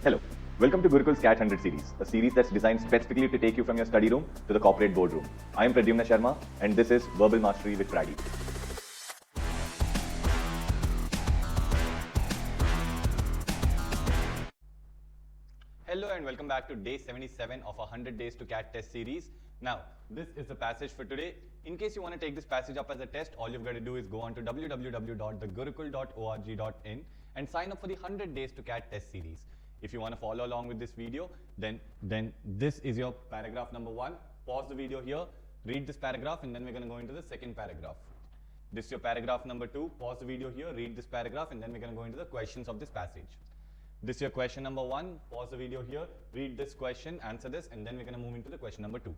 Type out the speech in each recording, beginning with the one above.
Hello, welcome to Gurukul's CAT 100 series, a series that's designed specifically to take you from your study room to the corporate boardroom. I am Prady Sharma, and this is Verbal Mastery with Prady. Hello and welcome back to day 77 of our 100 days to CAT test series. Now, this is the passage for today. In case you want to take this passage up as a test, all you've got to do is go on to www.thegurukul.org.in and sign up for the 100 days to CAT test series. If you want to follow along with this video, then this is your paragraph number 1. Pause the video here, read this paragraph, and then we're going to go into the second paragraph. This is your paragraph number 2. Pause the video here, read this paragraph, and then we're going to go into the questions of this passage. This is your question number 1. Pause the video here, read this question, answer this, and then we're going to move into the question number 2.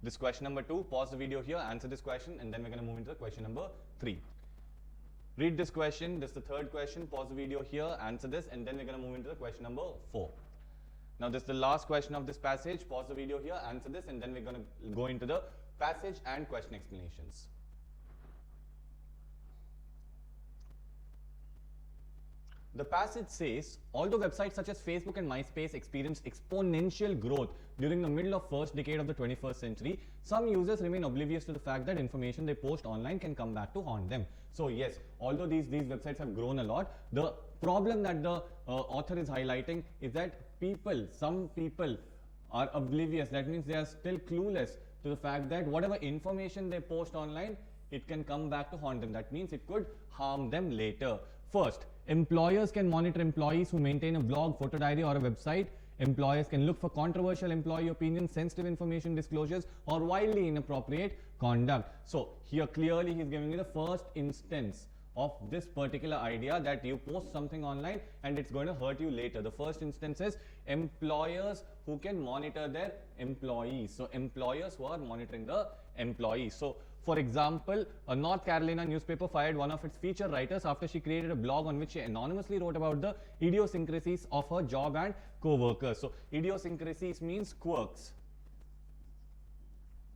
This question number 2. Pause the video here, answer this question, and then we're going to move into the question number 3. Read this question. This is the third question. Pause the video here, answer this, and then we're going to move into the question number 4. Now, this is the last question of this passage. Pause the video here, answer this, and then we're going to go into the passage and question explanations. The passage says, although websites such as Facebook and MySpace experienced exponential growth during the middle of first decade of the 21st century, some users remain oblivious to the fact that information they post online can come back to haunt them. So yes, although these websites have grown a lot, the problem that the author is highlighting is that some people are oblivious. That means they are still clueless to the fact that whatever information they post online, it can come back to haunt them. That means it could harm them later. First, employers can monitor employees who maintain a blog, photo diary, or a website. Employers can look for controversial employee opinions, sensitive information disclosures, or wildly inappropriate conduct. So here clearly he's giving you the first instance of this particular idea that you post something online and it's going to hurt you later. The first instance is employers who can monitor their employees. So employers who are monitoring the employees. So for example, a North Carolina newspaper fired one of its feature writers after she created a blog on which she anonymously wrote about the idiosyncrasies of her job and co-workers. So idiosyncrasies means quirks.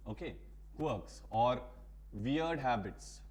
Okay, quirks or weird habits.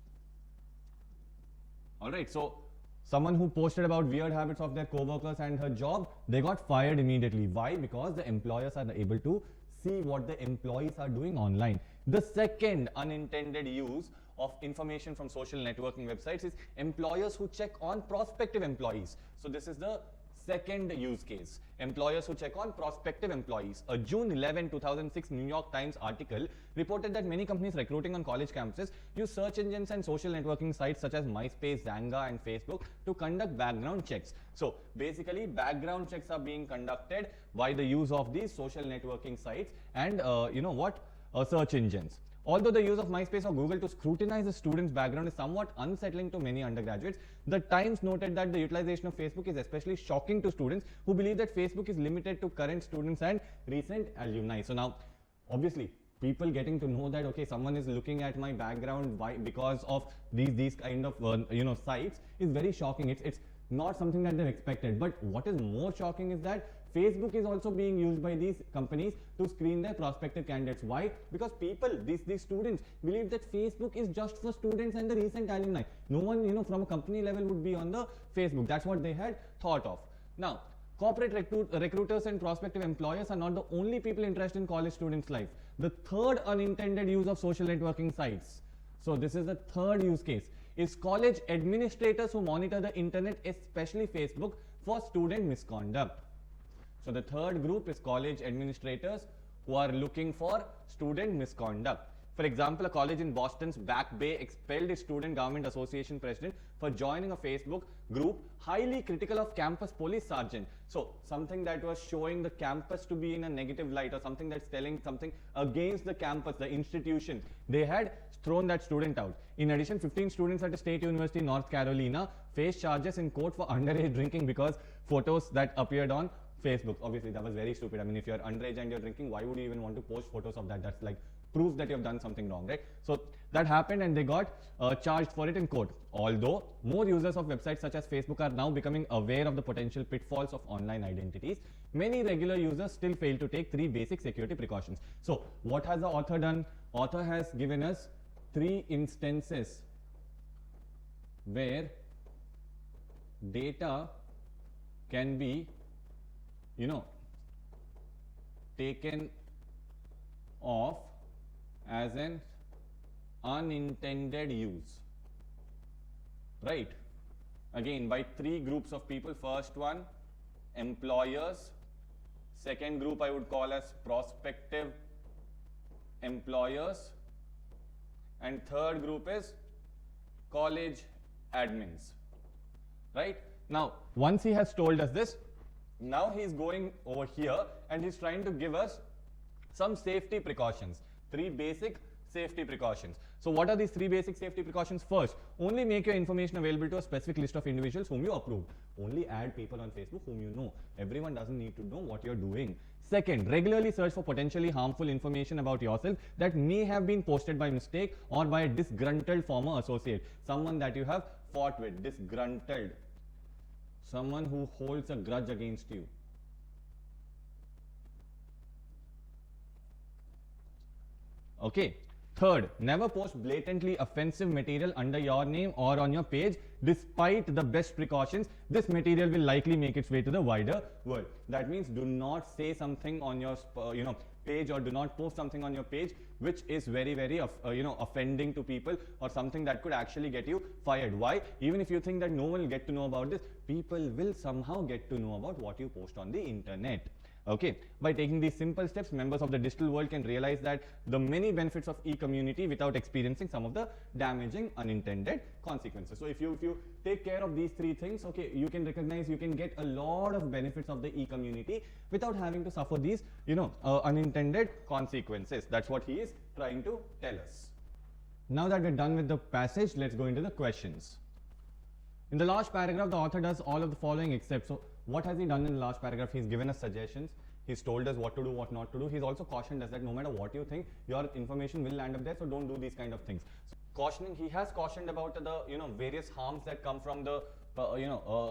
Alright, so someone who posted about weird habits of their co-workers and her job, they got fired immediately. Why? Because the employers are able to see what the employees are doing online. The second unintended use of information from social networking websites is employers who check on prospective employees. So this is the second use case. Employers who check on prospective employees. A June 11, 2006 New York Times article reported that many companies recruiting on college campuses use search engines and social networking sites such as MySpace, Xanga, and Facebook to conduct background checks. So basically, background checks are being conducted by the use of these social networking sites and search engines. Although the use of MySpace or Google to scrutinize a student's background is somewhat unsettling to many undergraduates, the Times noted that the utilization of Facebook is especially shocking to students who believe that Facebook is limited to current students and recent alumni. So now, obviously, people getting to know that, okay, someone is looking at my background because of these kind of sites is very shocking. It's not something that they've expected. But what is more shocking is that Facebook is also being used by these companies to screen their prospective candidates. Why? Because these students believe that Facebook is just for students and the recent alumni. No one, from a company level would be on the Facebook. That's what they had thought of. Now, corporate recruiters and prospective employers are not the only people interested in college students' life. The third unintended use of social networking sites. So this is the third use case. Is college administrators who monitor the internet, especially Facebook, for student misconduct. So the third group is college administrators who are looking for student misconduct. For example, a college in Boston's Back Bay expelled its Student Government Association president for joining a Facebook group highly critical of campus police sergeant. So something that was showing the campus to be in a negative light or something that's telling something against the campus, the institution. They had thrown that student out. In addition, 15 students at a state university in North Carolina faced charges in court for underage drinking because photos that appeared on Facebook. Obviously, that was very stupid. I mean, if you're underage and you're drinking, why would you even want to post photos of that? That's like proof that you've done something wrong, right? So that happened and they got charged for it in court. Although more users of websites such as Facebook are now becoming aware of the potential pitfalls of online identities, many regular users still fail to take 3 basic security precautions. So what has the author done? Author has given us 3 instances where data can be you know, taken off as an unintended use, right? Again, by three groups of people. First one, employers. Second group I would call as prospective employers. And third group is college admins, right? Now, once he has told us this, now he is going over here and he's trying to give us some safety precautions, three basic safety precautions. So what are these three basic safety precautions? First, only make your information available to a specific list of individuals whom you approve. Only add people on Facebook whom you know. Everyone doesn't need to know what you're doing. Second, regularly search for potentially harmful information about yourself that may have been posted by mistake or by a disgruntled former associate, someone that you have fought with, disgruntled, someone who holds a grudge against you. Okay. Third, never post blatantly offensive material under your name or on your page. Despite the best precautions, this material will likely make its way to the wider world. That means do not say something on your page, or do not post something on your page which is very offending to people, or something that could actually get you fired. Why? Even if you think that no one will get to know about this, people will somehow get to know about what you post on the internet. Okay, by taking these simple steps, members of the digital world can realize that the many benefits of e-community without experiencing some of the damaging unintended consequences. So if you take care of these three things, okay, you can recognize, you can get a lot of benefits of the e-community without having to suffer these, unintended consequences. That's what he is trying to tell us. Now that we're done with the passage, let's go into the questions. In the last paragraph, the author does all of the following except. So what has he done in the last paragraph? He's given us suggestions. He's told us what to do, what not to do. He's also cautioned us that no matter what you think, your information will land up there, so don't do these kind of things. So he has cautioned about the various harms that come from the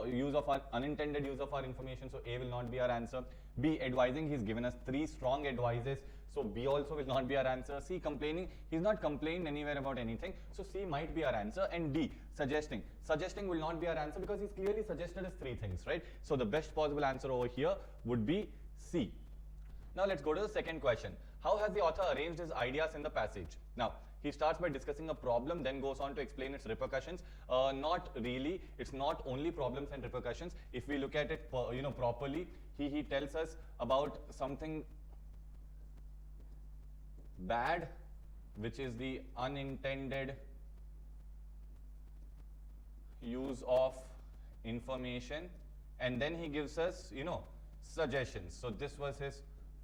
use of our unintended use of our information. So A will not be our answer. B, advising. He's given us three strong advices. So B also will not be our answer. C, complaining. He's not complained anywhere about anything. So C might be our answer. And D, suggesting. Suggesting will not be our answer because he's clearly suggested us three things, right? So the best possible answer over here would be C. Now let's go to the second question. How has the author arranged his ideas in the passage? Now, he starts by discussing a problem, then goes on to explain its repercussions. Not really. It's not only problems and repercussions. If we look at it, properly, he tells us about something bad, which is the unintended use of information, and then he gives us, suggestions. So this was his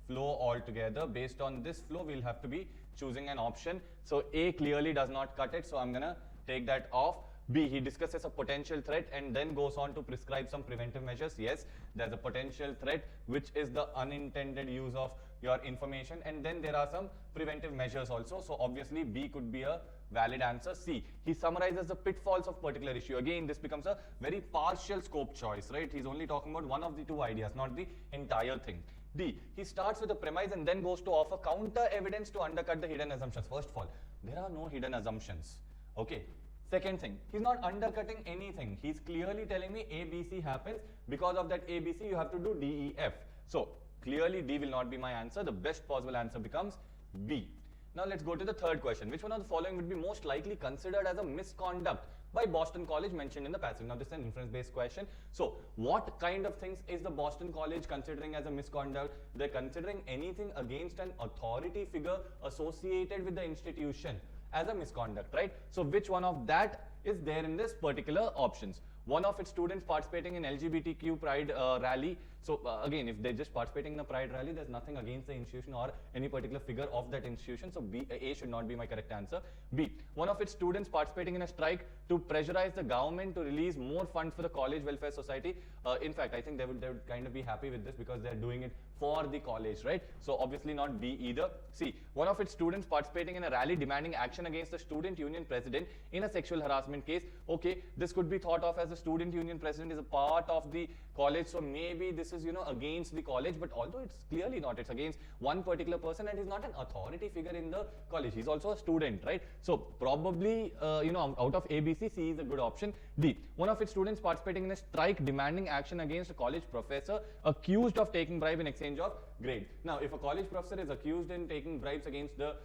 flow altogether. Based on this flow, we'll have to be choosing an option. So A clearly does not cut it, so I'm gonna take that off. B, he discusses a potential threat and then goes on to prescribe some preventive measures. Yes, there's a potential threat, which is the unintended use of your information, and then there are some preventive measures also. So obviously B could be a valid answer. C, he summarizes the pitfalls of particular issue. Again, this becomes a very partial scope choice, right? He's only talking about one of the two ideas, not the entire thing. D, he starts with a premise and then goes to offer counter evidence to undercut the hidden assumptions. First of all, there are no hidden assumptions. Okay. Second thing, he's not undercutting anything. He's clearly telling me A, B, C happens. Because of that A, B, C, you have to do D, E, F. So clearly D will not be my answer. The best possible answer becomes B. Now let's go to the third question. Which one of the following would be most likely considered as a misconduct by Boston College mentioned in the passage? Now this is an inference-based question. So what kind of things is the Boston College considering as a misconduct? They're considering anything against an authority figure associated with the institution as a misconduct, right? So which one of that is there in this particular options? One of its students participating in LGBTQ pride rally. So again, if they're just participating in a pride rally, there's nothing against the institution or any particular figure of that institution. So A should not be my correct answer. B, one of its students participating in a strike to pressurize the government to release more funds for the college welfare society. In fact, I think they would kind of be happy with this because they're doing it for the college, right? So obviously not B either. C, one of its students participating in a rally demanding action against the student union president in a sexual harassment case. Okay, this could be thought of as the student union president is a part of the college, so maybe this this is, against the college, but although it's clearly not, it's against one particular person, and he's not an authority figure in the college. He's also a student, right? So probably, out of A, B, C, C is a good option. D, one of its students participating in a strike demanding action against a college professor accused of taking bribe in exchange of grade. Now, if a college professor is accused in taking bribes against the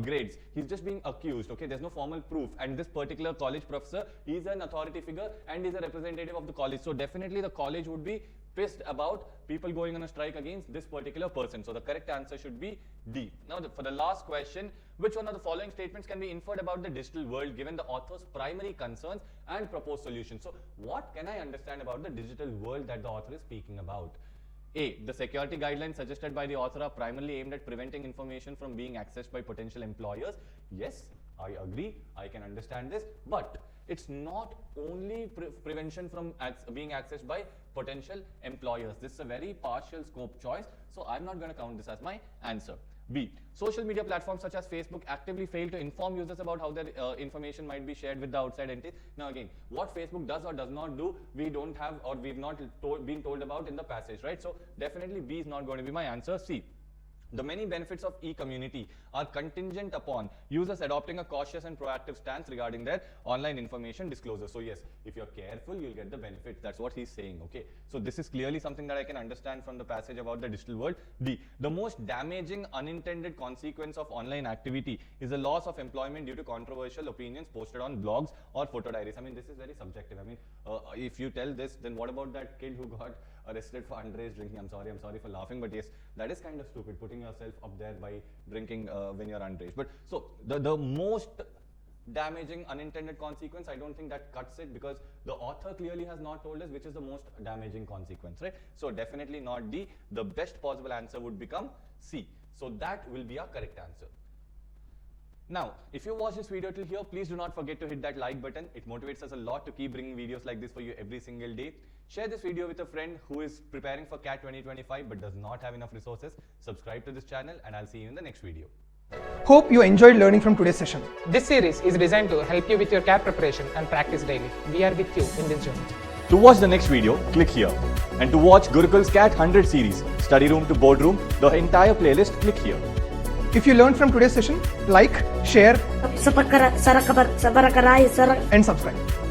grades, he's just being accused, okay? There's no formal proof, and this particular college professor is an authority figure and is a representative of the college. So definitely the college would be pissed about people going on a strike against this particular person. So the correct answer should be D. Now, for the last question, which one of the following statements can be inferred about the digital world given the author's primary concerns and proposed solutions? So what can I understand about the digital world that the author is speaking about? A, the security guidelines suggested by the author are primarily aimed at preventing information from being accessed by potential employers. Yes, I agree, I can understand this, but it's not only prevention from being accessed by potential employers. This is a very partial scope choice, so I'm not going to count this as my answer. B, social media platforms such as Facebook actively fail to inform users about how their information might be shared with the outside entities. Now again, what Facebook does or does not do, we don't have, or we've not been told about in the passage, right? So definitely B is not going to be my answer. C, the many benefits of e-community are contingent upon users adopting a cautious and proactive stance regarding their online information disclosure. So yes, if you're careful, you'll get the benefits. That's what he's saying, okay? So this is clearly something that I can understand from the passage about the digital world. D, the most damaging unintended consequence of online activity is the loss of employment due to controversial opinions posted on blogs or photo diaries. I mean, this is very subjective. I mean, if you tell this, then what about that kid who got arrested for underage drinking? I'm sorry for laughing, but yes, that is kind of stupid, putting yourself up there by drinking when you're underage. But so the most damaging unintended consequence, I don't think that cuts it, because the author clearly has not told us which is the most damaging consequence, right? So definitely not D. The best possible answer would become C. So that will be our correct answer. Now, if you watch this video till here, please do not forget to hit that like button. It motivates us a lot to keep bringing videos like this for you every single day. Share this video with a friend who is preparing for CAT 2025 but does not have enough resources. Subscribe to this channel, and I'll see you in the next video. Hope you enjoyed learning from today's session. This series is designed to help you with your CAT preparation and practice daily. We are with you in this journey. To watch the next video, click here. And to watch Gurukul's CAT 100 series, Study Room to Boardroom, the entire playlist, click here. If you learned from today's session, like, share, and subscribe.